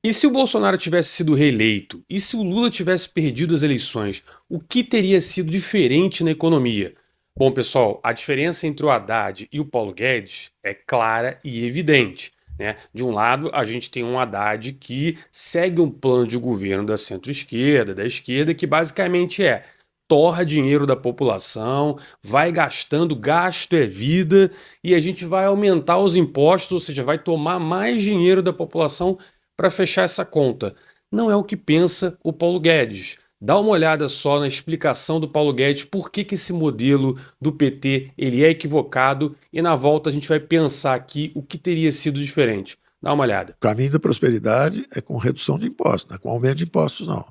E se o Bolsonaro tivesse sido reeleito? E se o Lula tivesse perdido as eleições? O que teria sido diferente na economia? Bom, pessoal, a diferença entre o Haddad e o Paulo Guedes é clara e evidente, né? De um lado, a gente tem um Haddad que segue um plano de governo da centro-esquerda, da esquerda, que basicamente é torra dinheiro da população, vai gastando, gasto é vida, e a gente vai aumentar os impostos, ou seja, vai tomar mais dinheiro da população para fechar essa conta. Não é o que pensa o Paulo Guedes. Dá uma olhada só na explicação do Paulo Guedes por que esse modelo do PT ele é equivocado e na volta a gente vai pensar aqui o que teria sido diferente. Dá uma olhada. O caminho da prosperidade é com redução de impostos, não é com aumento de impostos, não.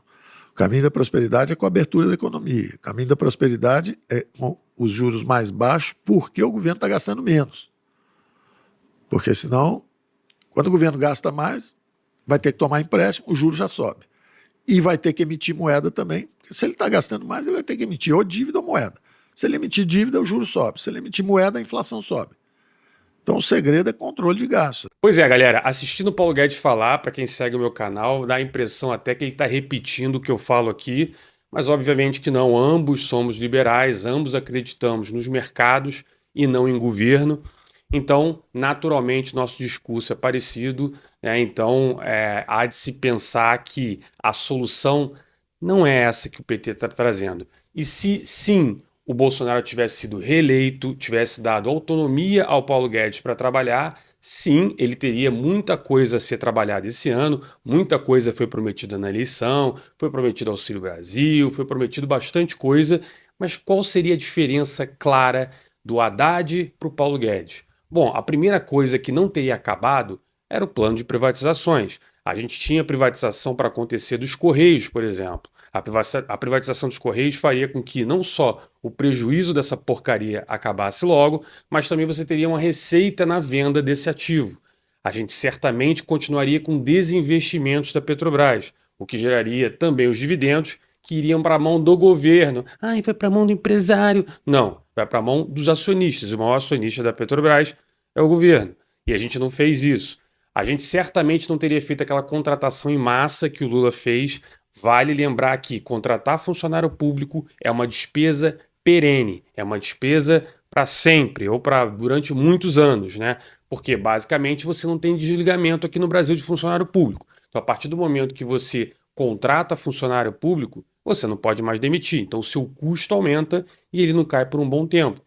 O caminho da prosperidade é com a abertura da economia. O caminho da prosperidade é com os juros mais baixos, porque o governo está gastando menos. Porque senão, quando o governo gasta mais, vai ter que tomar empréstimo, o juro já sobe. E vai ter que emitir moeda também, porque se ele está gastando mais, ele vai ter que emitir ou dívida ou moeda. Se ele emitir dívida, o juro sobe. Se ele emitir moeda, a inflação sobe. Então o segredo é controle de gastos. Pois é, galera, assistindo o Paulo Guedes falar, para quem segue o meu canal, dá a impressão até que ele está repetindo o que eu falo aqui, mas obviamente que não, ambos somos liberais, ambos acreditamos nos mercados e não em governo. Então, naturalmente, nosso discurso é parecido, né? Então, há de se pensar que a solução não é essa que o PT está trazendo. E se sim o Bolsonaro tivesse sido reeleito, tivesse dado autonomia ao Paulo Guedes para trabalhar, sim, ele teria muita coisa a ser trabalhada esse ano, muita coisa foi prometida na eleição, foi prometido Auxílio Brasil, foi prometido bastante coisa, mas qual seria a diferença clara do Haddad para o Paulo Guedes? Bom, a primeira coisa que não teria acabado era o plano de privatizações. A gente tinha privatização para acontecer dos Correios, por exemplo. A privatização dos Correios faria com que não só o prejuízo dessa porcaria acabasse logo, mas também você teria uma receita na venda desse ativo. A gente certamente continuaria com desinvestimentos da Petrobras, o que geraria também os dividendos que iriam para a mão do governo. Ah, vai para a mão do empresário. Não, vai para a mão dos acionistas. O maior acionista da Petrobras é o governo. E a gente não fez isso. A gente certamente não teria feito aquela contratação em massa que o Lula fez. Vale lembrar que contratar funcionário público é uma despesa perene, é uma despesa para sempre ou para durante muitos anos, né? Porque basicamente você não tem desligamento aqui no Brasil de funcionário público. Então, a partir do momento que você contrata funcionário público, você não pode mais demitir. Então, o seu custo aumenta e ele não cai por um bom tempo.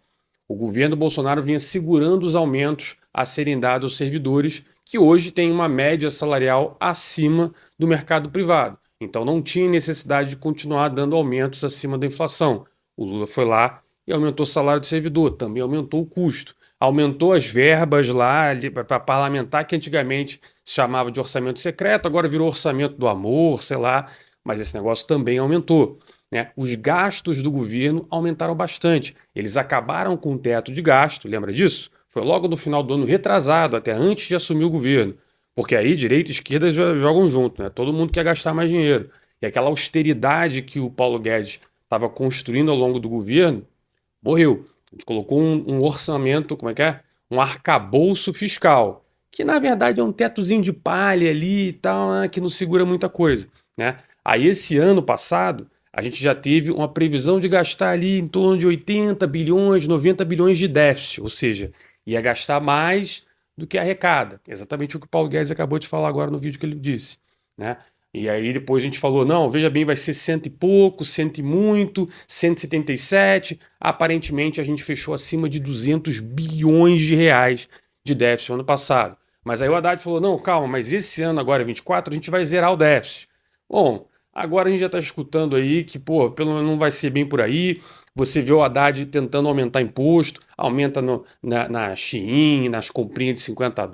O governo Bolsonaro vinha segurando os aumentos a serem dados aos servidores, que hoje têm uma média salarial acima do mercado privado. Então não tinha necessidade de continuar dando aumentos acima da inflação. O Lula foi lá e aumentou o salário do servidor, também aumentou o custo. Aumentou as verbas lá para parlamentar, que antigamente se chamava de orçamento secreto, agora virou orçamento do amor, sei lá, mas esse negócio também aumentou, né? Os gastos do governo aumentaram bastante. Eles acabaram com o teto de gasto, lembra disso? Foi logo no final do ano retrasado, até antes de assumir o governo. Porque aí direita e esquerda jogam junto, né? Todo mundo quer gastar mais dinheiro. E aquela austeridade que o Paulo Guedes estava construindo ao longo do governo morreu. A gente colocou um orçamento, como é que é? Um arcabouço fiscal, que na verdade é um tetozinho de palha ali e tal, né? Que não segura muita coisa, né? Aí esse ano passado, a gente já teve uma previsão de gastar ali em torno de 80 bilhões, 90 bilhões de déficit, ou seja, ia gastar mais do que arrecada. Exatamente o que o Paulo Guedes acabou de falar agora no vídeo que ele disse, né? E aí depois a gente falou, não, veja bem, vai ser cento e pouco, cento e muito, 177. Aparentemente a gente fechou acima de 200 bilhões de reais de déficit no ano passado. Mas aí o Haddad falou, não, calma, mas esse ano agora, 24, a gente vai zerar o déficit. Bom, agora a gente já está escutando aí que, pô, pelo menos não vai ser bem por aí. Você vê o Haddad tentando aumentar imposto, aumenta na Shein, nas comprinhas de US$ 50,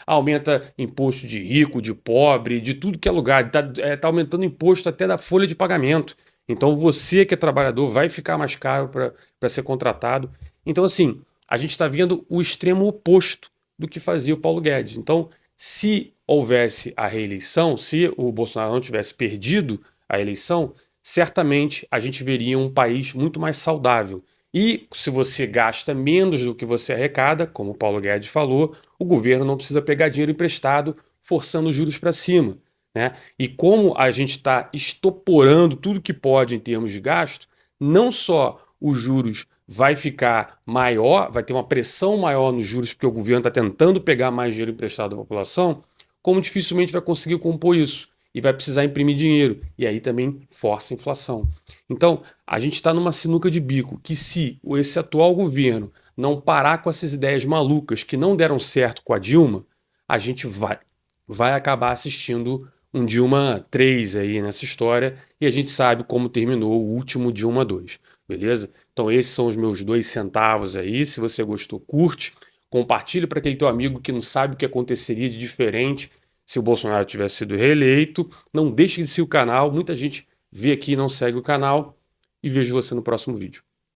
aumenta imposto de rico, de pobre, de tudo que é lugar. Tá aumentando imposto até da folha de pagamento. Então você que é trabalhador vai ficar mais caro para ser contratado. Então, assim, a gente está vendo o extremo oposto do que fazia o Paulo Guedes. Então, se houvesse a reeleição, se o Bolsonaro não tivesse perdido a eleição, certamente a gente veria um país muito mais saudável. E se você gasta menos do que você arrecada, como o Paulo Guedes falou, o governo não precisa pegar dinheiro emprestado, forçando os juros para cima. né? E como a gente está estoporando tudo que pode em termos de gasto, não só os juros vai ficar maior, vai ter uma pressão maior nos juros, porque o governo está tentando pegar mais dinheiro emprestado da população, como dificilmente vai conseguir compor isso e vai precisar imprimir dinheiro. E aí também força a inflação. Então, a gente está numa sinuca de bico que se esse atual governo não parar com essas ideias malucas que não deram certo com a Dilma, a gente vai acabar assistindo um Dilma 3 aí nessa história e a gente sabe como terminou o último Dilma 2, beleza? Então esses são os meus 2 centavos aí. Se você gostou, curte, compartilhe para aquele teu amigo que não sabe o que aconteceria de diferente se o Bolsonaro tivesse sido reeleito. Não deixe de seguir o canal, muita gente vê aqui e não segue o canal e vejo você no próximo vídeo.